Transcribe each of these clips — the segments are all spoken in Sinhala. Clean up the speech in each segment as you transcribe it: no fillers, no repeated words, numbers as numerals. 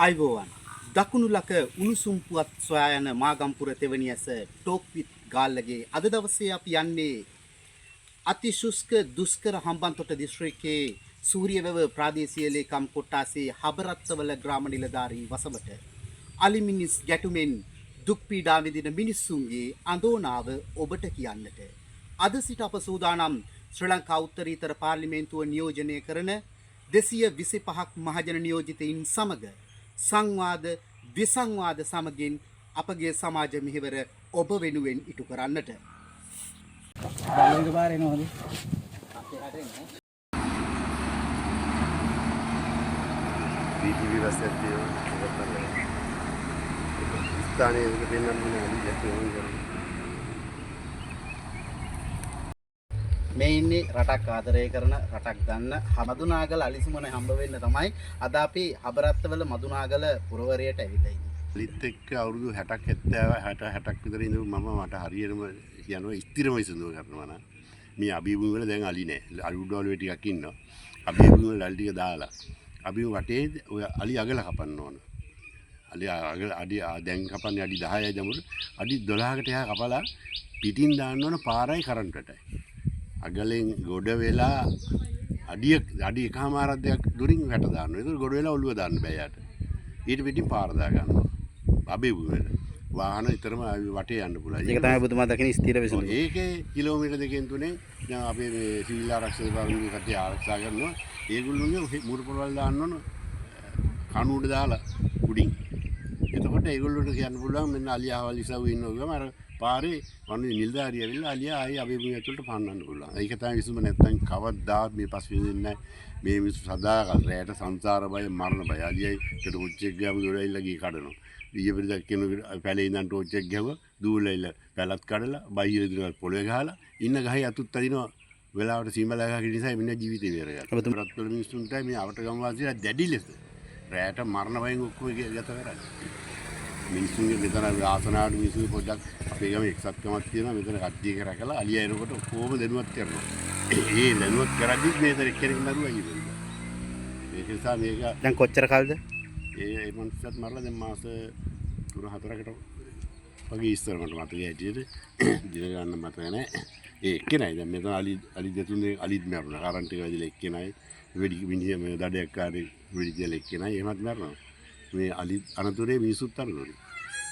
අයිබෝවන් දකුණු ලක උණුසුම් පුවත් සොයා යන මාගම්පුර තෙවණි ඇස ටෝක් විත් ගාල්ලගේ අද දවසේ අපි යන්නේ අතිශුෂ්ක දුෂ්කර හම්බන්තොට දිස්ත්‍රික්කයේ සූරියවැව ප්‍රාදේශීය ලේකම් කොට්ටාසේ හබරත්තවල ග්‍රාම නිලධාරී වසමට අලිමිනිස් ගැටුමෙන් දුක් පීඩා විඳින මිනිස්සුන්ගේ අඳෝනාව ඔබට කියන්නට අද සිට අප සූදානම් ශ්‍රී ලංකා උත්තරීතර පාර්ලිමේන්තුව නියෝජනය කරන 225ක් මහජන නියෝජිතයින් සමග සංවාද විසංවාද සමගින් අපගේ සමාජ මෙහෙවර ඔබ වෙනුවෙන් ඉටු කරන්නට බලංග පාර එනවද BTV වසතිය ඔබතල ස්ථානයේ දෙන්නන්නේ යකෝන් මේ ඉන්නේ රටක් ආදරය කරන රටක් ගන්න මදුනාගල අලිසුමන හම්බ වෙන්න තමයි අද අපි හබරත්තවල මදුනාගල පුරවරයට ඇවිල්ලා ඉන්නේ. ලිත් එක්ක අවුරුදු 60ක් 70 60ක් විතර ඉඳන් මම මට හරියටම කියනවා ස්ථිරම විසඳුම කරනවා නම් මේ අභිභූමි වල දැන් අලි නැහැ. අලි උඩ වල ටිකක් ඉන්නවා. අභිභූමි වල අලි ටික දාලා අභිභූමි වටේ ඔය අලි අගල කපන්න ඕන. අලි අගල අඩි දැන් කපන්නේ අඩි 10යි දමුරු. අඩි 12කට එහා කපලා පිටින් දාන්න ඕන පාරයි කරන්ටටයි. අගලෙන් ගොඩ වෙලා අඩි එකමාරක් දෙයක් දුරින් වැට දාන්න. ඒක ගොඩ වෙලා ඔළුව දාන්න බෑ යට. ඊට පිටින් පාර දා ගන්නවා. අභිභූමි වල වාහන විතරම වටේ යන්න පුළුවන්. ඒක තමයි ඔබතුමා දකින ස්ථිර විසඳුම. ඒකේ කිලෝමීටර් දෙකෙන් තුනෙන් දැන් අපේ මේ සිවිල් ආරක්ෂක පාර්ලිමේන්තුව කට්ටිය ආරක්ෂා කරනවා. ඒගොල්ලෝගේ මුරු පොළවල් දාන්න ඕන කණු උඩ දාලා උඩින්. එතකොට ඒගොල්ලෝට කියන්න පුළුවන් මෙන්න අලියාවල් ඉසව් ඉන්නවගම අර පාරේ වන්නේ නිලධාරිය ඇවිල්ලා අලියා ආයි අභිභූමිය ඇතුළට පන්නන්න පුළුවන්. ඒක තමයි විසඳුම. නැත්තම් කවදාවත් මේ පස් වෙන්නේ නැහැ. මේ මිනිස්සු සදාකල් රැයට සංසාර බය මරණ බය අලියයි කට උච්චෙක් ගාම දොරයිලා ගිහ කඩනවා. ඊයේ පෙරේද කෙනෙක් පැලේ ඉඳන් ටෝච් එක ගැහුවා දූලයිලා පැලත් කඩලා බයිහිර දිනවා පොළවේ ගහලා ඉන්න ගහේ අතුත් අදිනවා වෙලාවට සීමලා ගහ නිසා මිනිහ ජීවිතේ බේරගත්තා. ඔබතුමාත් වල මිනිස්සුන්ට මේ අවට ගම් වාසීලා දැඩි ලෙස රැයට මරණ බයෙන් ඔක්කොම ගත කරන්නේ. මිනිස්සුන්ගේ මෙතන ආසනාවට මිනිස්සු පොඩ්ඩක් අපේ ගම එක්සත්කමක් තියෙනවා මෙතන කට්ටිය කරකලා අලිය එනකොට කොහොම දැනුවත් කරනවා. ඒ දැනුවත් කරද්දි මේතර කෙනෙක් නරුවා ඉන්නේ. ඒක නිසා මේක දැන් කොච්චර කාලද? ඒ මනුස්සයත් මරලා දැන් මාස 3-4කට වගේ ඉස්සර මට මතකයි ඇටියට දින ගන්න මතක නැහැ. ඒ එක්කෙනයි දැන් මෙතන අලි දෙතුනේ අලිත් මරනවා. කරන්ට් එක වැදිලා එක්කෙනයි වෙඩි මිනිහ මේ දඩයක් කාරේ වෙඩි කියලා එක්කෙනයි එහෙමත් මරනවා. මේ අලි අනතුරේ මිනිසුත් අරනවා.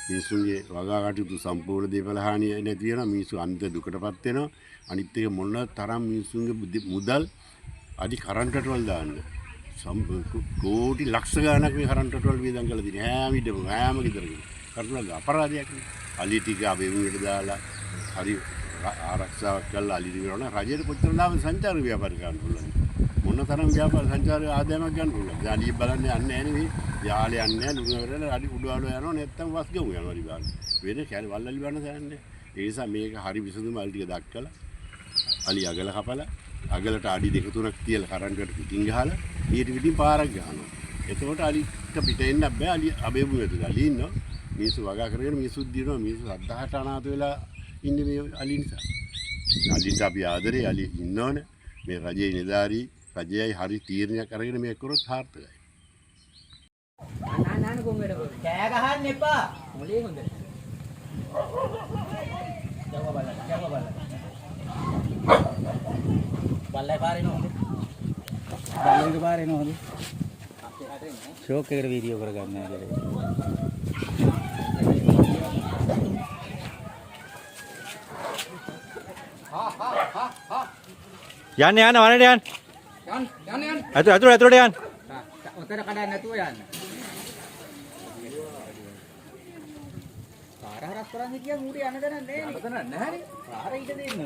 මිනිසුන්ගේ වගා කටයුතු සම්පූර්ණ දේපල හානිය නැති වෙනවා. මිනිස්සු අන්ත දුකටපත් වෙනවා. අනිත් එක මොන තරම් මිනිසුන්ගේ මුදල් අඩි කරන්ට් වල දාන්න. කෝටි ලක්ෂ ගණනක් මේ කරන්ට් වල වියදම් කරලා තියෙන හැම විටම හැම ගෙදරකම කරුණා අපරාධයක් නේ. අලි ටික අභිභූමියට දාලා හරි ආරක්ෂාවක් කළා අලි දිවරන රජයට කොච්චර ලාභ සංචාර ව්‍යාපාර ගන්න පුළුවන්. මොන තරම් ව්‍යාපාර සංචාර ආදායමක් ගන්න පුළුවන්. දැන් අලි බලන්නේ යන්නේ නැහැ නේ. යාලේ යන්නේ නැහැ ලුණුවරල අලි උඩවල යනවා නැත්තම් වස් ගමු යනවා අලි බලන්න. වෙන කැලේ වල්ලලි බලන්න සෑන්නේ. ඒ නිසා මේක හරි විසඳුම අලි ටික දක්කලා අලි අගල කපලා අගලට අඩි 2-3ක් තියලා කරන්ට් එකට පිටින් ගහලා ඊට පිටින් පාරක් ගහනවා. එතකොට අලිට පිට එන්න බෑ. අලි අභිභූමියට අලි ඉන්නවා. මිනිස්සු වගා කරගෙන මිනිස්සු දිනනවා. මිනිස්සු 1000ට අනාථ වෙලා ඉන්නේ මේ අලි නිසා. අලිට අපි ආදරේ අලි ඉන්නවනේ. මේ රජයේ නිලධාරී රජයයි හරි තීරණයක් අරගෙන මේක කරොත් සාර්ථකයි. නාන කොංගෙඩ කෑ ගහන්න එපා. මොලේ හොඳ. ජව බලන්න. බල්ලයි පාර එනවද? බලංග පාර එනවද? ෂෝක් එකට වීඩියෝ කරගන්න නෑ යන්න වනට යන්න. යන්න. ඇතුළට යන්න. ඔතන කඩන්න නැතුව යන්න. පාර හරස් කරන්නේ කිය මූටි යන්න දෙන්නේ නැහැ නේ. යන්න දෙන්නේ නැහැ නේ. පාර ඊට දෙන්න.